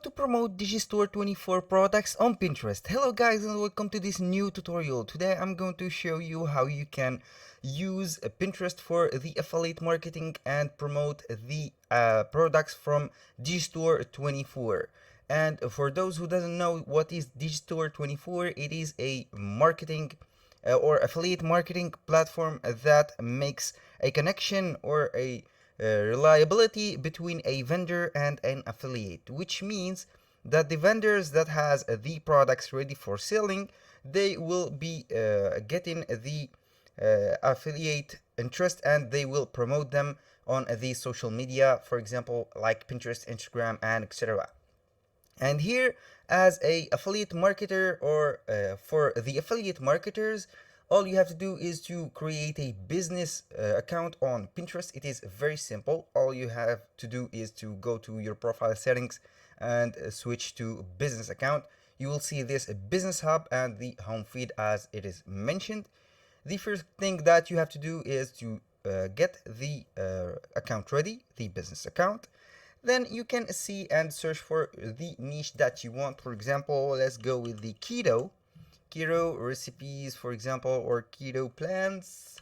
to promote Digistore24 products on Pinterest. Hello guys and welcome to this new tutorial. Today I'm going to show you how you can use Pinterest for the affiliate marketing and promote the products from Digistore24. And for those who doesn't know what is Digistore24, it is a marketing or affiliate marketing platform that makes a connection or a reliability between a vendor and an affiliate, which means that the vendors that has the products ready for selling, they will be getting the affiliate interest and they will promote them on the social media, for example like Pinterest, Instagram, and etc. And here, as a affiliate marketer or for the affiliate marketers, all you have to do is to create a business account on Pinterest. It is very simple. All you have to do is to go to your profile settings and switch to business account. You will see this business hub and the home feed as it is mentioned. The first thing that you have to do is to get the account ready, the business account. Then you can see and search for the niche that you want. For example, let's go with the keto recipes, for example, or keto plans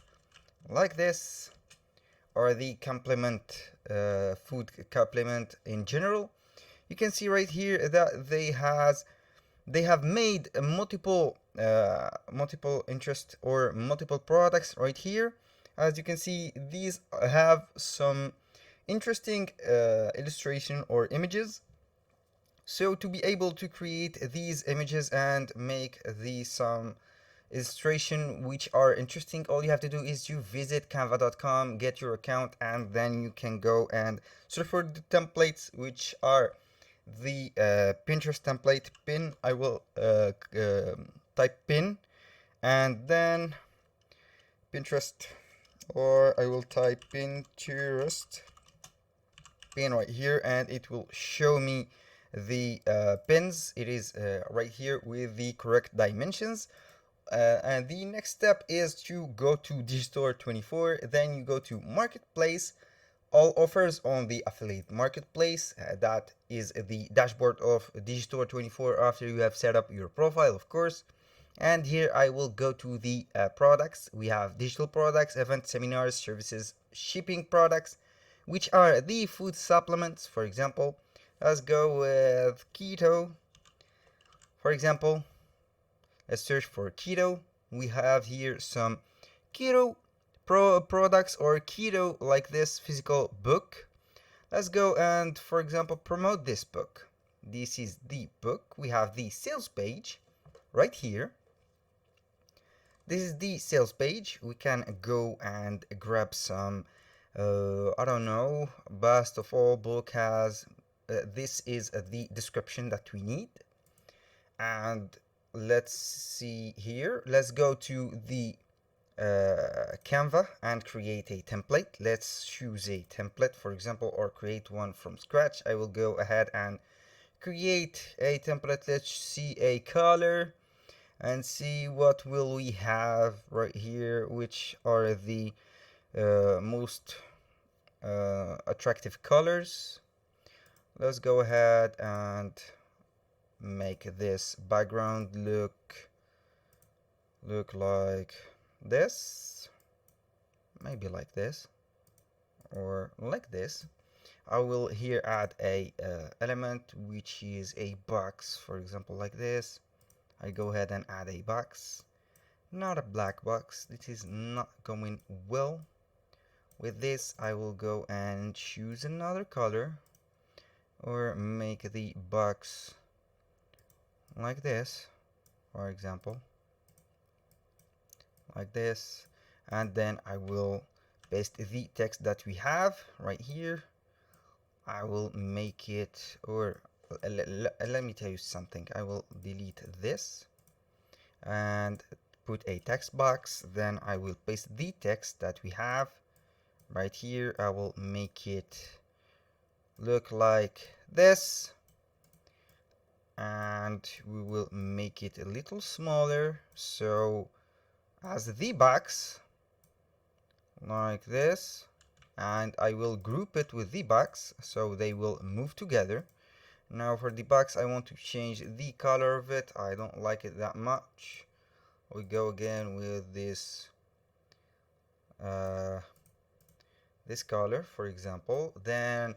like this, or the complement food complement in general. You can see right here that they have made multiple interest or multiple products right here. As you can see, these have some interesting illustration or images. So to be able to create these images and make some illustration which are interesting, all you have to do is to visit canva.com, get your account, and then you can go and search for the templates, which are the Pinterest template pin. I will type pin and then Pinterest, or I will type Pinterest pin right here, and it will show me the pins. It is right here with the correct dimensions. And the next step is to go to Digistore24, then you go to marketplace, all offers on the affiliate marketplace. That is the dashboard of Digistore24 after you have set up your profile, of course. And here I will go to the products. We have digital products, events, seminars, services, shipping products, which are the food supplements. For example, let's go with keto. For example, let's search for keto. We have here some keto products or keto like this physical book. Let's go and, for example, promote this book. This is the book. We have the sales page right here. This is the sales page. We can go and grab some I don't know, best of all book has this is the description that we need. And let's see here, let's go to the Canva and create a template. Let's choose a template, for example, or create one from scratch. I will go ahead and create a template. Let's see a color and see what will we have right here, which are the most attractive colors. Let's go ahead and make this background look like this, maybe like this or like this. I will here add a element which is a box, for example like this. I go ahead and add a box, not a black box. This is not going well. With this I will go and choose another color or make the box like this, for example like this, and then I will paste the text that we have right here. I will make it, or let me tell you something, I will delete this and put a text box. Then I will paste the text that we have right here. I will make it look like this, and we will make it a little smaller, so as the box like this, and I will group it with the box so they will move together. Now for the box, I want to change the color of it. I don't like it that much. We go again with uh, this color, for example. Then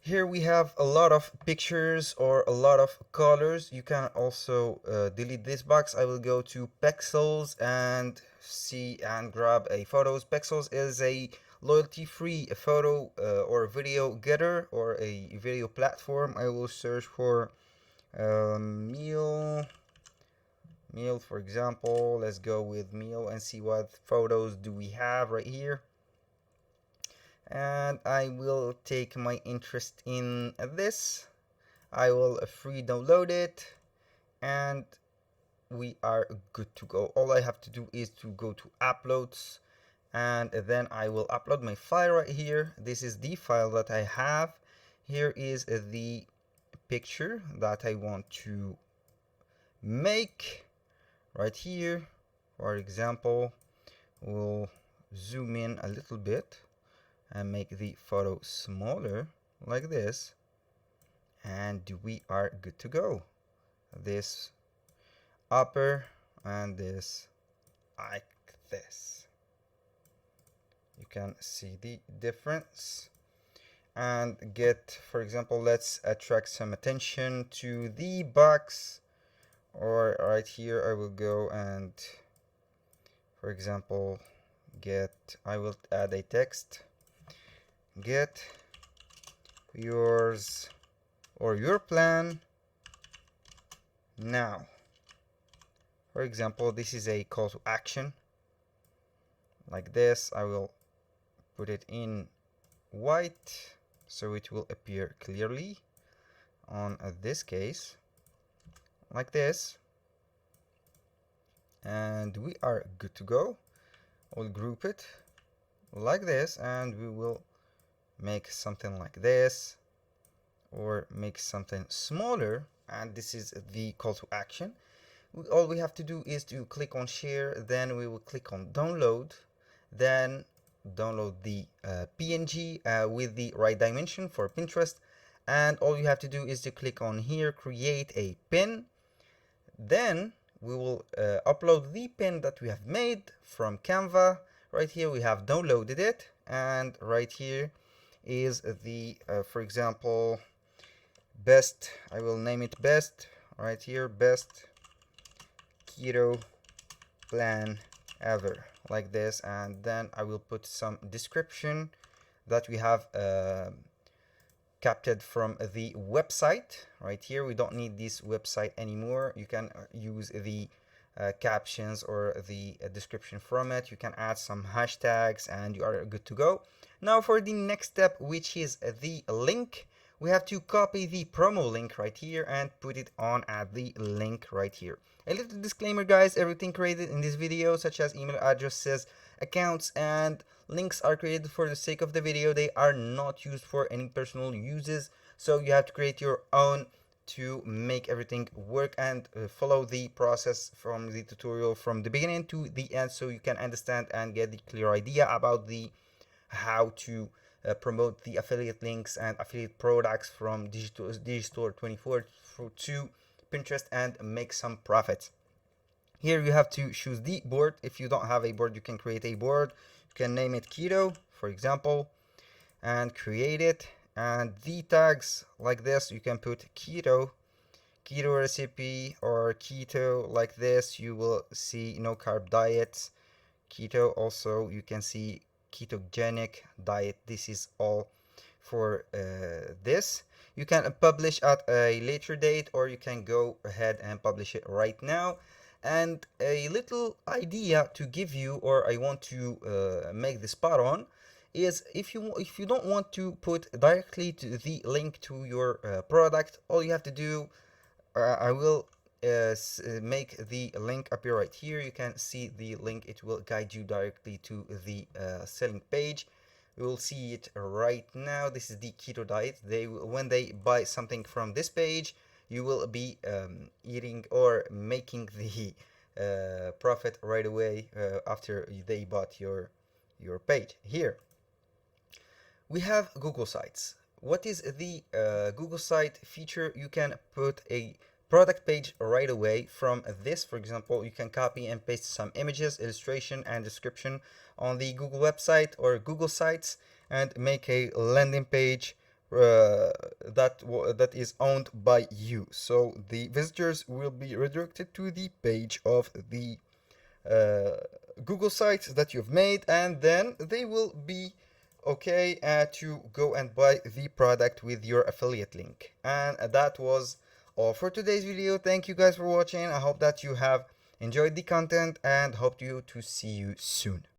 here we have a lot of pictures or a lot of colors. You can also delete this box. I will go to Pexels and see and grab a photos. Pexels is a loyalty-free photo or video getter or a video platform. I will search for meal, for example. Let's go with meal and see what photos do we have right here. And I will take my interest in this. I will free download it, and we are good to go. All I have to do is to go to uploads, and then I will upload my file right here. This is the file that I have. Here is the picture that I want to make right here. For example, we'll zoom in a little bit and make the photo smaller like this, and we are good to go. This upper and this like this. You can see the difference. And get, for example, let's attract some attention to the box, or right here I will go and, for example, I will add a text, get yours or your plan now. For example, this is a call to action like this. I will put it in white so it will appear clearly on this case like this, and we are good to go. We'll group it like this, and we will make something like this or make something smaller, and this is the call to action. All we have to do is to click on share, then we will click on download, then download the PNG with the right dimension for Pinterest, and all you have to do is to click on here, create a pin. Then we will upload the pin that we have made from Canva. Right here we have downloaded it, and right here is the for example, best, I will name it best right here, best keto plan ever, like this. And then I will put some description that we have captured from the website. Right here we don't need this website anymore. You can use the captions or the description from it. You can add some hashtags and you are good to go. Now for the next step, which is the link, we have to copy the promo link right here and put it on at the link right here. A little disclaimer, guys, everything created in this video, such as email addresses, accounts, and links, are created for the sake of the video. They are not used for any personal uses, so you have to create your own to make everything work, and follow the process from the tutorial from the beginning to the end, so you can understand and get the clear idea about the how to promote the affiliate links and affiliate products from Digistore24 to Pinterest and make some profits. Here you have to choose the board. If you don't have a board, you can create a board. You can name it keto, for example, and create it. And the tags like this, you can put keto recipe, or keto like this. You will see no carb diets. Keto, also you can see ketogenic diet. This is all for this. You can publish at a later date, or you can go ahead and publish it right now. And a little idea to give you, or I want to make the spot on, is if you don't want to put directly to the link to your product, all you have to do, I will make the link appear right here. You can see the link. It will guide you directly to the selling page. You will see it right now. This is the keto diet. When they buy something from this page, you will be eating or making the profit right away after they bought your page. Here we have Google Sites. what is the Google site feature? You can put a product page right away from this. For example, you can copy and paste some images, illustration, and description on the Google website or Google sites and make a landing page that is owned by you. So the visitors will be redirected to the page of the uh, Google sites that you've made, and then they will be okay to go and buy the product with your affiliate link. And that was all for today's video. Thank you guys for watching. I hope that you have enjoyed the content and hope to see you soon.